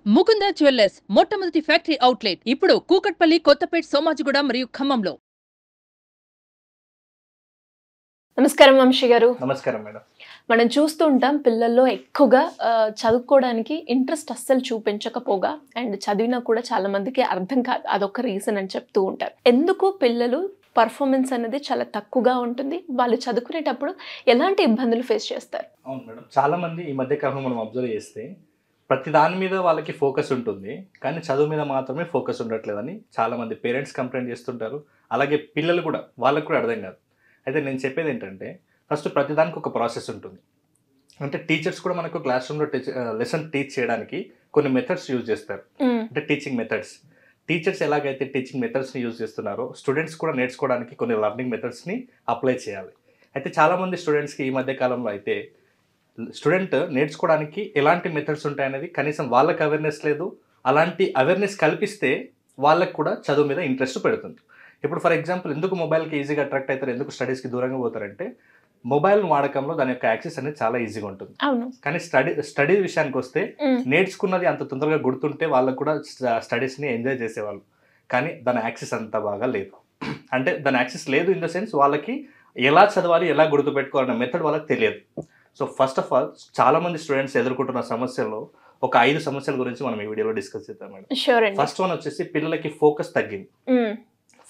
Mukunda jewellers మొట్టమొదటి factory outlet ఇప్పుడు కూకట్పల్లి, కొత్తపేట్, సోమాజిగూడ మరియు ఖమ్మంలో. నమస్కారం వంశీ గారు. నమస్కారం మేడం. మనం చూస్తూ ఉంటాం పిల్లల్లో ఎక్కువగా చదువుకోవడానికి ఇంట్రెస్ట్ అస్సలు చూపించకపోగా అండ్ చదివినా కూడా చాలా మందికి అర్థం కాదు. అదొక రీజన్ అని చెప్తూ ఉంటారు. ఎందుకు పిల్లలు పర్ఫార్మెన్స్ అనేది చాలా తక్కువగా ఉంటుంది? వాళ్ళు చదువుకునేటప్పుడు ఎలాంటి ఇబ్బందులు ఫేస్ చేస్తారు? అవును మేడం, చాలా మంది ఈ మధ్య కాలంలో మనం అబ్జర్వ్ చేస్తే ప్రతి దాని మీద వాళ్ళకి ఫోకస్ ఉంటుంది, కానీ చదువు మీద మాత్రమే ఫోకస్ ఉండట్లేదని చాలా మంది పేరెంట్స్ కంప్లైంట్ చేస్తుంటారు. అలాగే పిల్లలు కూడా, వాళ్ళకు కూడా అర్థం కాదు. అయితే నేను చెప్పేది ఏంటంటే, ఫస్ట్ ప్రతిదానికి ఒక ప్రాసెస్ ఉంటుంది. అంటే టీచర్స్ కూడా మనకు క్లాస్ రూమ్లో లెసన్ టీచ్ చేయడానికి కొన్ని మెథడ్స్ యూజ్ చేస్తారు. అంటే టీచింగ్ మెథడ్స్. టీచర్స్ ఎలాగైతే టీచింగ్ మెథడ్స్ని యూజ్ చేస్తున్నారో, స్టూడెంట్స్ కూడా నేర్చుకోవడానికి కొన్ని లెర్నింగ్ మెథడ్స్ని అప్లై చేయాలి. అయితే చాలామంది స్టూడెంట్స్కి ఈ మధ్య కాలంలో అయితే స్టూడెంట్ నేర్చుకోవడానికి ఎలాంటి మెథడ్స్ ఉంటాయనేది కనీసం వాళ్ళకి అవేర్నెస్ లేదు. అలాంటి అవేర్నెస్ కల్పిస్తే వాళ్ళకు కూడా చదువు మీద ఇంట్రెస్ట్ పెడుతుంది. ఇప్పుడు ఫర్ ఎగ్జాంపుల్, ఎందుకు మొబైల్కి ఈజీగా అట్రాక్ట్ అవుతారు, ఎందుకు స్టడీస్కి దూరంగా పోతారంటే, మొబైల్ వాడకంలో దాని యొక్క యాక్సెస్ అనేది చాలా ఈజీగా ఉంటుంది. కానీ స్టడీ విషయానికి వస్తే నేర్చుకున్నది అంత తొందరగా గుర్తుంటే వాళ్ళకు కూడా స్టడీస్ని ఎంజాయ్ చేసేవాళ్ళు. కానీ దాని యాక్సెస్ అంత బాగా లేదు. అంటే దాని యాక్సెస్ లేదు ఇన్ ద సెన్స్, వాళ్ళకి ఎలా చదవాలి, ఎలా గుర్తుపెట్టుకోవాలన్న మెథడ్ వాళ్ళకి తెలియదు. సో ఫస్ట్ ఆఫ్ ఆల్, చాలా మంది స్టూడెంట్స్ ఎదుర్కొంటున్న సమస్యల్లో ఒక 5 సమస్యల గురించి మనం ఈ వీడియోలో డిస్కస్ చేద్దాం మేడం. ఫస్ట్ వన్ వచ్చేసి, పిల్లలకి ఫోకస్ తగ్గింది.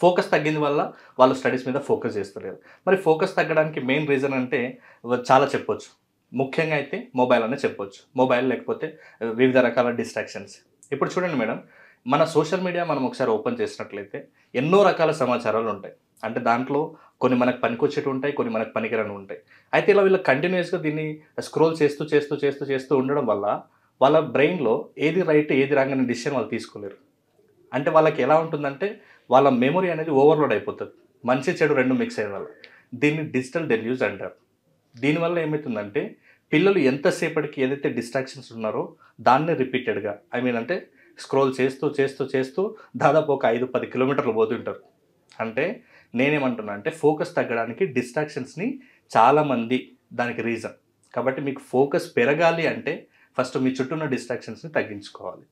ఫోకస్ తగ్గింది వల్ల వాళ్ళు స్టడీస్ మీద ఫోకస్ చేస్తలేరు. మరి ఫోకస్ తగ్గడానికి మెయిన్ రీజన్ అంటే చాలా చెప్పొచ్చు. ముఖ్యంగా అయితే మొబైల్ అనే చెప్పొచ్చు. మొబైల్, లేకపోతే వివిధ రకాల డిస్ట్రాక్షన్స్. ఇప్పుడు చూడండి మేడం, మన సోషల్ మీడియా మనం ఒకసారి ఓపెన్ చేసినట్లయితే ఎన్నో రకాల సమాచారాలు ఉంటాయి. అంటే దాంట్లో కొన్ని మనకు పనికొచ్చేవి ఉంటాయి, కొన్ని మనకు పనికిరాని ఉంటాయి. అయితే ఇలా వీళ్ళు కంటిన్యూస్గా దీన్ని స్క్రోల్ చేస్తూ చేస్తూ చేస్తూ చేస్తూ ఉండడం వల్ల వాళ్ళ బ్రెయిన్లో ఏది రైట్ ఏది రాంగ్ అనే డిసిషన్ వాళ్ళు తీసుకోలేరు. అంటే వాళ్ళకి ఎలా ఉంటుందంటే, వాళ్ళ మెమొరీ అనేది ఓవర్లోడ్ అయిపోతుంది. మంచి చెడు రెండు మిక్స్ అయ్యే వల్ల. దీన్ని డిజిటల్ డెల్యూజ్ అంటారు. దీనివల్ల ఏమవుతుందంటే, పిల్లలు ఎంతసేపటికి ఏదైతే డిస్ట్రాక్షన్స్ ఉన్నారో దాన్ని రిపీటెడ్గా, అంటే స్క్రోల్ చేస్తూ చేస్తూ చేస్తూ దాదాపు ఒక 5-10 కిలోమీటర్లు పోతుంటారు. అంటే నేనేమంటున్నా అంటే, ఫోకస్ తగ్గడానికి డిస్ట్రాక్షన్స్ని చాలామంది దానికి రీజన్. కాబట్టి మీకు ఫోకస్ పెరగాలి అంటే ఫస్ట్ మీ చుట్టూ ఉన్న డిస్ట్రాక్షన్స్ని తగ్గించుకోవాలి.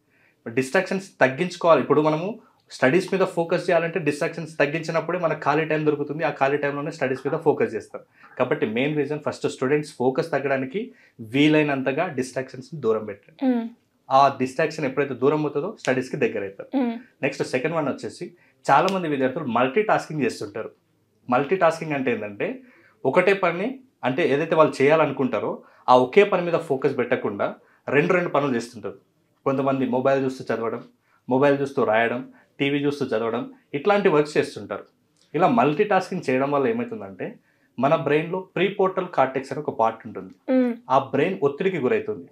డిస్ట్రాక్షన్స్ తగ్గించుకోవాలి. ఇప్పుడు మనము స్టడీస్ మీద ఫోకస్ చేయాలంటే డిస్ట్రాక్షన్స్ తగ్గించినప్పుడే మనకు ఖాళీ టైం దొరుకుతుంది. ఆ ఖాళీ టైంలోనే స్టడీస్ మీద ఫోకస్ చేస్తారు. కాబట్టి main reason, first students focus తగ్గడానికి వీలైనంతగా డిస్ట్రాక్షన్స్ని దూరం పెట్టండి. ఆ డిస్ట్రాక్షన్ ఎప్పుడైతే దూరం అవుతుందో స్టడీస్కి దగ్గర అవుతారు. నెక్స్ట్ సెకండ్ వన్ వచ్చేసి, చాలామంది విద్యార్థులు మల్టీ టాస్కింగ్ చేస్తుంటారు. మల్టీ టాస్కింగ్ అంటే ఏంటంటే, ఒకటే పని, అంటే ఏదైతే వాళ్ళు చేయాలనుకుంటారో ఆ ఒకే పని మీద ఫోకస్ పెట్టకుండా రెండు పనులు చేస్తుంటారు. కొంతమంది మొబైల్ చూస్తూ చదవడం, మొబైల్ చూస్తూ రాయడం, టీవీ చూస్తూ చదవడం, ఇట్లాంటి వర్క్స్ చేస్తుంటారు. ఇలా మల్టీ టాస్కింగ్ చేయడం వల్ల ఏమవుతుందంటే, మన బ్రెయిన్లో ప్రీపోర్టల్ కార్టెక్స్ అని ఒక పార్ట్ ఉంటుంది. ఆ బ్రెయిన్ ఒత్తిడికి గురవుతుంది.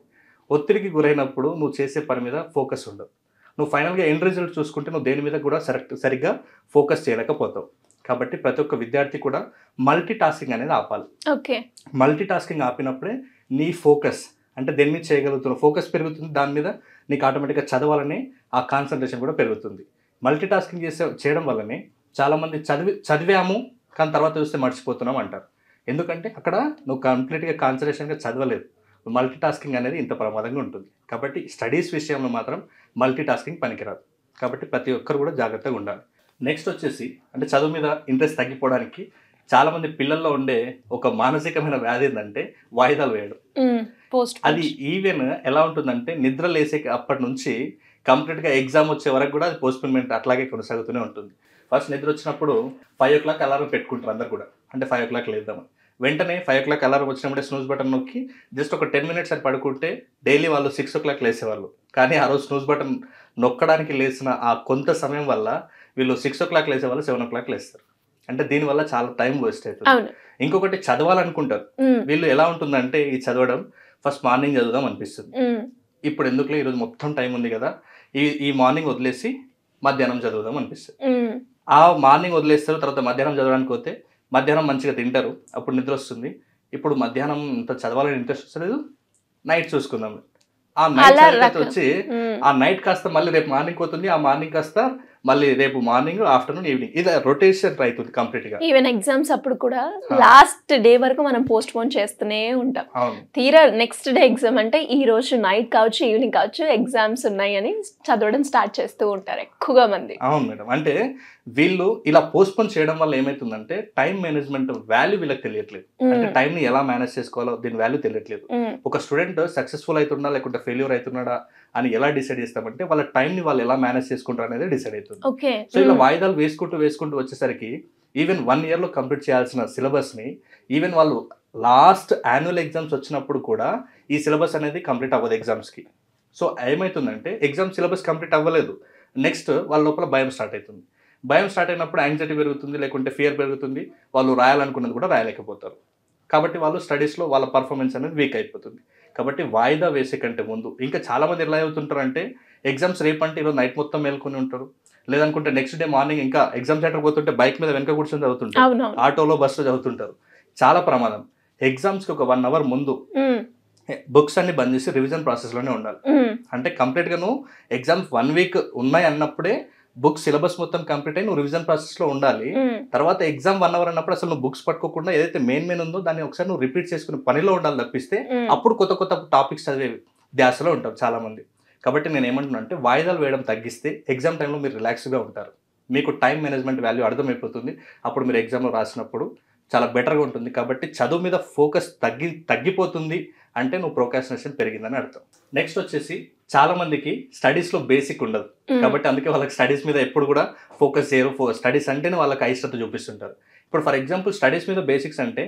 ఒత్తిడికి గురైనప్పుడు నువ్వు చేసే పని మీద ఫోకస్ ఉండదు. నువ్వు ఫైనల్గా ఎండ్ రిజల్ట్ చూసుకుంటే నువ్వు దేని మీద కూడా సరిగ్గా ఫోకస్ చేయలేకపోతావు. కాబట్టి ప్రతి ఒక్క విద్యార్థి కూడా మల్టీ టాస్కింగ్ అనేది ఆపాలి. మల్టీ టాస్కింగ్ ఆపినప్పుడే నీ ఫోకస్, అంటే దేని మీద చేయగలుగుతున్నావు, ఫోకస్ పెరుగుతుంది. దాని మీద నీకు ఆటోమేటిక్గా చదవాలనే ఆ కాన్సన్ట్రేషన్ కూడా పెరుగుతుంది. మల్టీ టాస్కింగ్ చేయడం వల్లనే చాలామంది చదివాము కానీ తర్వాత చూస్తే మర్చిపోతున్నాం అంటారు. ఎందుకంటే అక్కడ నువ్వు కంప్లీట్గా కాన్సన్ట్రేషన్గా చదవలేదు. మల్టీ టాస్కింగ్ అనేది ఇంత ప్రమాదంగా ఉంటుంది. కాబట్టి స్టడీస్ విషయంలో మాత్రం మల్టీ టాస్కింగ్ పనికిరాదు. కాబట్టి ప్రతి ఒక్కరు కూడా జాగ్రత్తగా ఉండాలి. నెక్స్ట్ వచ్చేసి, అంటే చదువు మీద ఇంట్రెస్ట్ తగ్గిపోవడానికి చాలామంది పిల్లల్లో ఉండే ఒక మానసికమైన వ్యాధి ఏంటంటే వాయిదాలు వేయడం. అది ఈవెన్ ఎలా ఉంటుందంటే, నిద్ర లేసే అప్పటి నుంచి కంప్లీట్గా ఎగ్జామ్ వచ్చే వరకు కూడా అది పోస్ట్పోన్మెంట్ అట్లాగే కొనసాగుతూనే ఉంటుంది. ఫస్ట్ నిద్ర వచ్చినప్పుడు 5 o'clock అలారం పెట్టుకుంటారు అందరు కూడా. అంటే 5 o'clock లేద్దామని. వెంటనే 5 o'clock అలారం వచ్చినప్పుడే స్నూజ్ బటన్ నొక్కి జస్ట్ ఒక 10 minutes అని పడుకుంటే డైలీ వాళ్ళు 6 o'clock లేసేవాళ్ళు. కానీ ఆ రోజు స్నూజ్ బటన్ నొక్కడానికి లేచిన ఆ కొంత సమయం వల్ల వీళ్ళు 6 o'clock లేసేవాళ్ళు 7 o'clock లేస్తారు. అంటే దీనివల్ల చాలా టైం వేస్ట్ అవుతుంది. ఇంకొకటి, చదవాలనుకుంటారు వీళ్ళు. ఎలా ఉంటుందంటే, ఈ చదవడం ఫస్ట్ మార్నింగ్ చదువుదాం అనిపిస్తుంది. ఇప్పుడు ఎందుకులే, ఈరోజు మొత్తం టైం ఉంది కదా, ఈ మార్నింగ్ వదిలేసి మధ్యాహ్నం చదువుదాం అనిపిస్తుంది. ఆ మార్నింగ్ వదిలేస్తారు. తర్వాత మధ్యాహ్నం చదవడానికి పోతే మధ్యాహ్నం మంచిగా తింటారు, అప్పుడు నిద్ర వస్తుంది. ఇప్పుడు మధ్యాహ్నం ఇంత చదవాలని ఇంట్రెస్ట్ వస్తలేదు, నైట్ చూసుకుందాం. ఆ నైట్ వచ్చి ఆ నైట్ కాస్త మళ్ళీ రేపు మార్నింగ్ పోతుంది. ఆ మార్నింగ్ కాస్త మళ్ళీ రేపు మార్నింగ్, ఆఫ్టర్నూన్, ఈవినింగ్ ఇది రొటేషన్ అవుతుంది కంప్లీట్ గా. ఈవెన్ ఎగ్జామ్స్ అప్పుడు కూడా లాస్ట్ డే వరకు మనం పోస్ట్ పోన్ చేస్తూనే ఉంటాం. తీరా నెక్స్ట్ డే ఎగ్జామ్ అంటే ఈ రోజు నైట్ కావచ్చు, ఈవినింగ్ కావచ్చు, ఎగ్జామ్స్ ఉన్నాయి అని చదవడం స్టార్ట్ చేస్తూ ఉంటారు ఎక్కువగా మంది. అవును మేడం. అంటే వీళ్ళు ఇలా పోస్ట్ పోన్ చేయడం వల్ల ఏమైతుందంటే టైం మేనేజ్మెంట్ వాల్యూ వీళ్ళకి తెలియట్లేదు. అంటే టైం ని ఎలా మేనేజ్ చేసుకోవాలో దీని వాల్యూ తెలియట్లేదు. ఒక స్టూడెంట్ సక్సెస్ఫుల్ అవుతున్నా లేకుంటే ఫెయిల్యూర్ అవుతున్నాడా అని ఎలా డిసైడ్ చేస్తామంటే వాళ్ళ టైం ని వాళ్ళు ఎలా మేనేజ్ చేసుకుంటారు అనేది డిసైడ్ అవుతుంది. సో ఇలా వాయిదాలు వేసుకుంటూ వచ్చేసరికి ఈవెన్ 1 year లో కంప్లీట్ చేయాల్సిన సిలబస్ ని ఈవెన్ వాళ్ళు లాస్ట్ యాన్యువల్ ఎగ్జామ్స్ వచ్చినప్పుడు కూడా ఈ సిలబస్ అనేది కంప్లీట్ అవ్వదు ఎగ్జామ్స్ కి. సో ఏమవుతుందంటే ఎగ్జామ్ సిలబస్ కంప్లీట్ అవ్వలేదు, నెక్స్ట్ వాళ్ళ లోపల భయం స్టార్ట్ అవుతుంది. భయం స్టార్ట్ అయినప్పుడు యాంగ్జైటీ పెరుగుతుంది, లేకుంటే ఫియర్ పెరుగుతుంది, వాళ్ళు రాయాలనుకున్నది కూడా రాయలేకపోతారు. కాబట్టి వాళ్ళు స్టడీస్లో వాళ్ళ పర్ఫార్మెన్స్ అనేది వీక్ అయిపోతుంది. కాబట్టి వాయిదా వేసే కంటే ముందు ఇంకా చాలామంది ఎలా అవుతుంటారంటే ఎగ్జామ్స్ రేపంటే ఈరోజు నైట్ మొత్తం మేల్కొని ఉంటారు, లేదనుకుంటే నెక్స్ట్ డే మార్నింగ్ ఇంకా ఎగ్జామ్ సెంటర్ పోతుంటే బైక్ మీద వెనక కూర్చొని చదువుతుంటారు, ఆటోలో బస్సులో చదువుతుంటారు. చాలా ప్రమాదం. ఎగ్జామ్స్కి ఒక 1 hour ముందు బుక్స్ అన్ని బంద్ చేసి రివిజన్ ప్రాసెస్లోనే ఉండాలి. అంటే కంప్లీట్గా నువ్వు ఎగ్జామ్స్ 1 week ఉన్నాయి అన్నప్పుడే బుక్ సిలబస్ మొత్తం కంప్లీట్ అయ్యి నువ్వు రివిజన్ ప్రాసెస్లో ఉండాలి. తర్వాత ఎగ్జామ్ 1 hour అన్నప్పుడు అసలు నువ్వు బుక్స్ పట్టుకోకుండా ఏదైతే మెయిన్ ఉందో దాన్ని ఒకసారి నువ్వు రిపీట్ చేసుకుని పనిలో ఉండాలి తప్పిస్తే అప్పుడు కొత్త టాపిక్స్ చదివే ధ్యాసలో ఉంటారు చాలా మంది. కాబట్టి నేను ఏమంటున్నా అంటే వాయిదాలు వేయడం తగ్గిస్తే ఎగ్జామ్ టైంలో మీరు రిలాక్స్గా ఉంటారు, మీకు టైం మేనేజ్మెంట్ వాల్యూ అర్థమైపోతుంది. అప్పుడు మీరు ఎగ్జామ్లో రాసినప్పుడు చాలా బెటర్గా ఉంటుంది. కాబట్టి చదువు మీద ఫోకస్ తగ్గిపోతుంది అంటే నువ్వు ప్రోకాస్టినేషన్ పెరిగిందని అర్థం. నెక్స్ట్ వచ్చేసి చాలా మందికి స్టడీస్లో బేసిక్ ఉండదు, కాబట్టి అందుకే వాళ్ళకి స్టడీస్ మీద ఎప్పుడు కూడా ఫోకస్ చేయరు. స్టడీస్ అంటేనే వాళ్ళకి అయిష్టత చూపిస్తుంటారు. ఇప్పుడు ఫర్ ఎగ్జాంపుల్ స్టడీస్ మీద బేసిక్స్ అంటే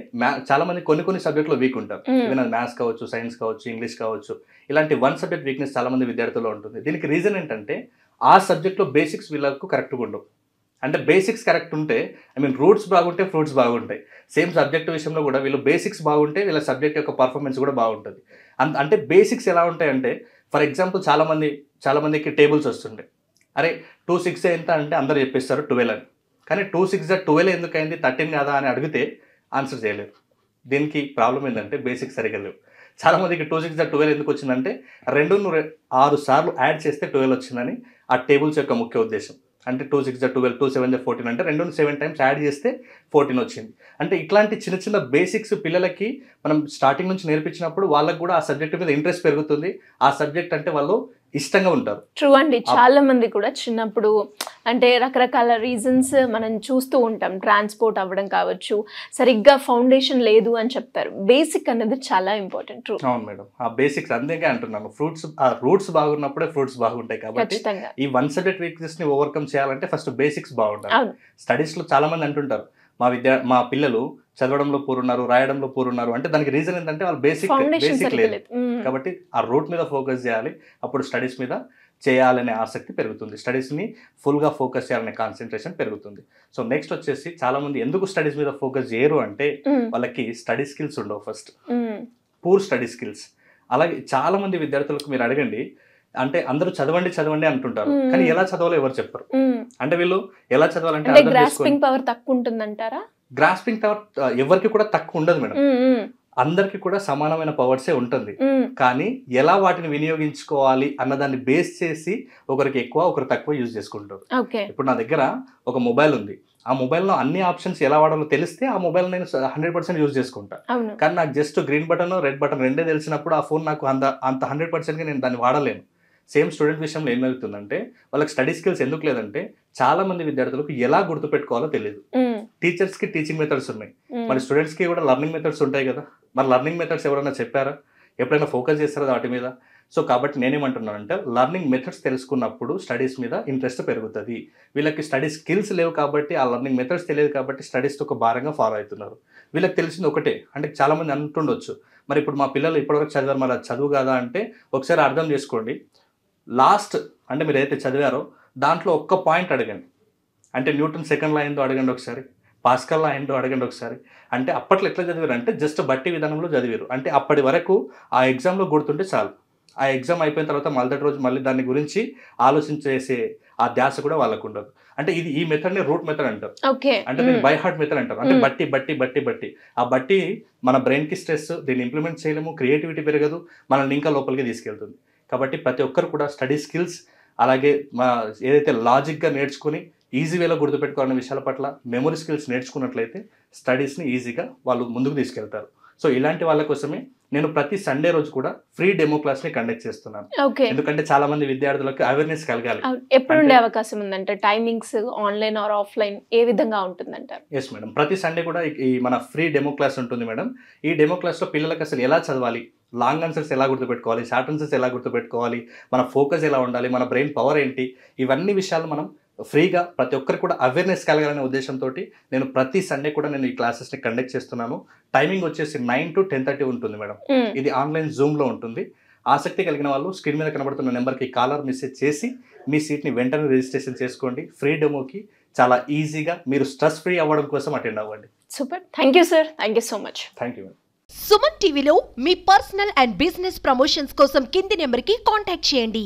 చాలా మంది కొన్ని సబ్జెక్టులో వీక్ ఉంటారు. ఈవెన్ అది మ్యాథ్స్ కావచ్చు, సైన్స్ కావచ్చు, ఇంగ్లీష్ కావచ్చు, ఇలాంటి 1 subject వీక్నెస్ చాలా మంది విద్యార్థుల్లో ఉంటుంది. దీనికి రీజన్ ఏంటంటే ఆ సబ్జెక్ట్లో బేసిక్స్ వీళ్ళకు కరెక్ట్గా ఉండవు. అంటే బేసిక్స్ కరెక్ట్ ఉంటే రూట్స్ బాగుంటే ఫ్రూట్స్ బాగుంటాయి. సేమ్ సబ్జెక్ట్ విషయంలో కూడా వీళ్ళు బేసిక్స్ బాగుంటే వీళ్ళ సబ్జెక్ట్ యొక్క పర్ఫార్మెన్స్ కూడా బాగుంటుంది. అంటే బేసిక్స్ ఎలా ఉంటాయంటే ఫర్ ఎగ్జాంపుల్ చాలా మందికి టేబుల్స్ వస్తుంటాయి. అరే 2 6 ఎంత అంటే అందరూ చెప్పేస్తారు 12 అని. కానీ 2 6 12 ఎందుకు అయింది 13 కదా అని అడిగితే ఆన్సర్ చేయలేరు. దీనికి ప్రాబ్లం ఏంటంటే బేసిక్స్ సరిగ్గా లేవు. చాలా మందికి 2 6 12 ఎందుకు వచ్చిందంటే 6 సార్లు యాడ్ చేస్తే 12 వచ్చిందని ఆ టేబుల్స్ యొక్క ముఖ్య ఉద్దేశం. అంటే 2 6 12 2 7 14 అంటే 7 times యాడ్ చేస్తే 14 వచ్చింది. అంటే ఇట్లాంటి చిన్న బేసిక్స్ పిల్లలకి మనం స్టార్టింగ్ నుంచి నేర్పించినప్పుడు వాళ్ళకి కూడా ఆ సబ్జెక్ట్ మీద ఇంట్రెస్ట్ పెరుగుతుంది. ఆ సబ్జెక్ట్ అంటే వాళ్ళు ఇష్టంగా ఉంటారు. ట్రూ అండి. చాలా మంది కూడా చిన్నప్పుడు అంటే రకరకాల రీజన్స్ మనం చూస్తూ ఉంటాం. ట్రాన్స్పోర్ట్ అవ్వడం కావచ్చు, సరిగ్గా ఫౌండేషన్ లేదు అని చెప్తారు. బేసిక్ అనేది చాలా ఇంపార్టెంట్. ట్రూ. అవును మేడం. ఆ బేసిక్స్ అందుకే అంటున్నాను, రూట్స్ బాగున్నప్పుడే ఫ్రూట్స్ బాగుంటాయి. కాబట్టి ఈ 1 subject వీక్నెస్ ని ఓవర్కమ్ చేయాలంటే ఫస్ట్ బేసిక్స్ బాగుంటాయి. స్టడీస్ లో చాలా మంది అంటుంటారు మా పిల్లలు చదవడంలో పూరున్నారు, రాయడంలో పూరున్నారు అంటే దానికి రీజన్ ఏంటంటే వాళ్ళు బేసిక్ లేదు. కాబట్టి ఆ రూట్ మీద ఫోకస్ చేయాలి, అప్పుడు స్టడీస్ మీద చేయాలనే ఆసక్తి పెరుగుతుంది, స్టడీస్ని ఫుల్గా ఫోకస్ చేయాలనే కాన్సన్ట్రేషన్ పెరుగుతుంది. సో నెక్స్ట్ వచ్చేసి చాలా మంది ఎందుకు స్టడీస్ మీద ఫోకస్ చేయరు అంటే వాళ్ళకి స్టడీ స్కిల్స్ ఉండవు. First poor study skills. అలాగే చాలా మంది విద్యార్థులకు మీరు అడగండి, అంటే అందరూ చదవండి అంటుంటారు, కానీ ఎలా చదవాలో ఎవరు చెప్పరు. అంటే వీళ్ళు ఎలా చదవాలంటే గ్రాస్పింగ్ పవర్ తక్కువ ఉంటుందంటారా? గ్రాస్పింగ్ పవర్ ఎవరికి కూడా తక్కువ ఉండదు మేడం, అందరికి కూడా సమానమైన పవర్సే ఉంటుంది. కానీ ఎలా వాటిని వినియోగించుకోవాలి అన్నదాన్ని బేస్ చేసి ఒకరికి ఎక్కువ ఒకరు తక్కువ యూజ్ చేసుకుంటారు. ఇప్పుడు నా దగ్గర ఒక మొబైల్ ఉంది, ఆ మొబైల్లో అన్ని ఆప్షన్స్ ఎలా వాడాలో తెలిస్తే ఆ మొబైల్ నేను 100% యూజ్ చేసుకుంటా. కానీ నాకు just green button red button రెండే తెలిసినప్పుడు ఆ ఫోన్ నాకు అంత 100%గా నేను దాన్ని వాడలేను. సేమ్ స్టూడెంట్ విషయంలో ఏం జరుగుతుందంటే వాళ్ళకి స్టడీ స్కిల్స్ ఎందుకు లేదంటే చాలా మంది విద్యార్థులకు ఎలా గుర్తుపెట్టుకోవాలో తెలియదు. టీచర్స్కి టీచింగ్ మెథడ్స్ ఉన్నాయి, మరి స్టూడెంట్స్కి కూడా లర్నింగ్ మెథడ్స్ ఉంటాయి కదా. మరి లర్నింగ్ మెథడ్స్ ఎవరైనా చెప్పారా, ఎప్పుడైనా ఫోకస్ చేస్తారా వాటి మీద? సో కాబట్టి నేనేమంటున్నానంటే లర్నింగ్ మెథడ్స్ తెలుసుకున్నప్పుడు స్టడీస్ మీద ఇంట్రెస్ట్ పెరుగుతుంది. వీళ్ళకి స్టడీ స్కిల్స్ లేవు కాబట్టి ఆ లర్నింగ్ మెథడ్స్ తెలియదు కాబట్టి స్టడీస్తో ఒక భారంగా ఫాలో అవుతున్నారు. వీళ్ళకి తెలిసింది ఒకటే, అంటే చాలామంది అంటుండొచ్చు మరి ఇప్పుడు మా పిల్లలు ఇప్పటివరకు చదివారు మరి అది చదువు కదా అంటే ఒకసారి అర్థం చేసుకోండి. లాస్ట్ అంటే మీరు ఏదైతే చదివారో దాంట్లో ఒక్క పాయింట్ అడగండి. అంటే న్యూటన్ సెకండ్ లా ఏందో అడగండి ఒకసారి, పాస్కల్ లా ఏందో అడగండి ఒకసారి. అంటే అప్పట్లో ఎట్లా చదివారు అంటే జస్ట్ బట్టి విధానంలో చదివారు. అంటే అప్పటి వరకు ఆ ఎగ్జామ్లో గుర్తుంటే చాలు. ఆ ఎగ్జామ్ అయిపోయిన తర్వాత మళ్ళీ రోజు మళ్ళీ దాని గురించి ఆలోచించేసే ఆ ధ్యాస కూడా వాళ్ళకు ఉండదు. అంటే ఈ మెథడ్ని రూట్ మెథడ్ అంటారు. అంటే దీన్ని బై హార్ట్ మెథడ్ అంటారు. అంటే బట్టి ఆ బట్టి మన బ్రెయిన్కి స్ట్రెస్, దీన్ని ఇంప్లిమెంట్ చేయలేము, క్రియేటివిటీ పెరగదు, మనల్ని ఇంకా లోపలికి తీసుకెళ్తుంది. కాబట్టి ప్రతి ఒక్కరు కూడా స్టడీ స్కిల్స్ అలాగే ఏదైతే లాజిక్గా నేర్చుకుని ఈజీ వేలో గుర్తుపెట్టుకోవాలనే విషయాల పట్ల మెమరీ స్కిల్స్ నేర్చుకున్నట్లయితే స్టడీస్ని ఈజీగా వాళ్ళు ముందుకు తీసుకెళ్తారు. సో ఇలాంటి వాళ్ళ కోసమే నేను ప్రతి సండే రోజు కూడా ఫ్రీ డెమో క్లాస్ని కండక్ట్ చేస్తున్నాను. ఓకే. ఎందుకంటే చాలా మంది విద్యార్థులకు అవేర్నెస్ కలగాలి. ఎప్పుడు ఉండే అవకాశం ఉందంటే టైమింగ్స్ ఆన్లైన్ ఆర్ ఆఫ్లైన్ ఏ విధంగా ఉంటుందంటారు? ఎస్ మేడం, ప్రతి సండే కూడా ఈ మన ఫ్రీ డెమో క్లాస్ ఉంటుంది మేడం. ఈ డెమో క్లాస్లో పిల్లలకు అసలు ఎలా చదవాలి, లాంగ్ ఆన్సర్స్ ఎలా గుర్తుపెట్టుకోవాలి, షార్ట్ ఆన్సర్స్ ఎలా గుర్తుపెట్టుకోవాలి, మన ఫోకస్ ఎలా ఉండాలి, మన బ్రెయిన్ పవర్ ఏంటి, ఇవన్నీ విషయాలు మనం ఫ్రీగా ప్రతి ఒక్కరికి కూడా అవేర్నెస్ కలగాలనే ఉద్దేశంతో నేను ప్రతి సండే కూడా నేను ఈ క్లాసెస్ని కండక్ట్ చేస్తున్నాను. టైమింగ్ వచ్చేసి 9 to 10:30 ఉంటుంది మేడం. ఇది ఆన్లైన్ జూమ్లో ఉంటుంది. ఆసక్తి కలిగిన వాళ్ళు స్క్రీన్ మీద కనబడుతున్న నెంబర్కి కాలర్ మెసేజ్ చేసి మీ సీట్ని వెంటనే రిజిస్ట్రేషన్ చేసుకోండి. ఫ్రీ డెమోకి చాలా ఈజీగా మీరు స్ట్రెస్ ఫ్రీ అవ్వడం కోసం అటెండ్ అవ్వండి. Super, thank you sir, thank you so much. Thank you madam. Suman టీవీలో మీ పర్సనల్ అండ్ బిజినెస్ ప్రమోషన్స్ కోసం కింది నెంబర్కి కాంటాక్ట్ చేయండి.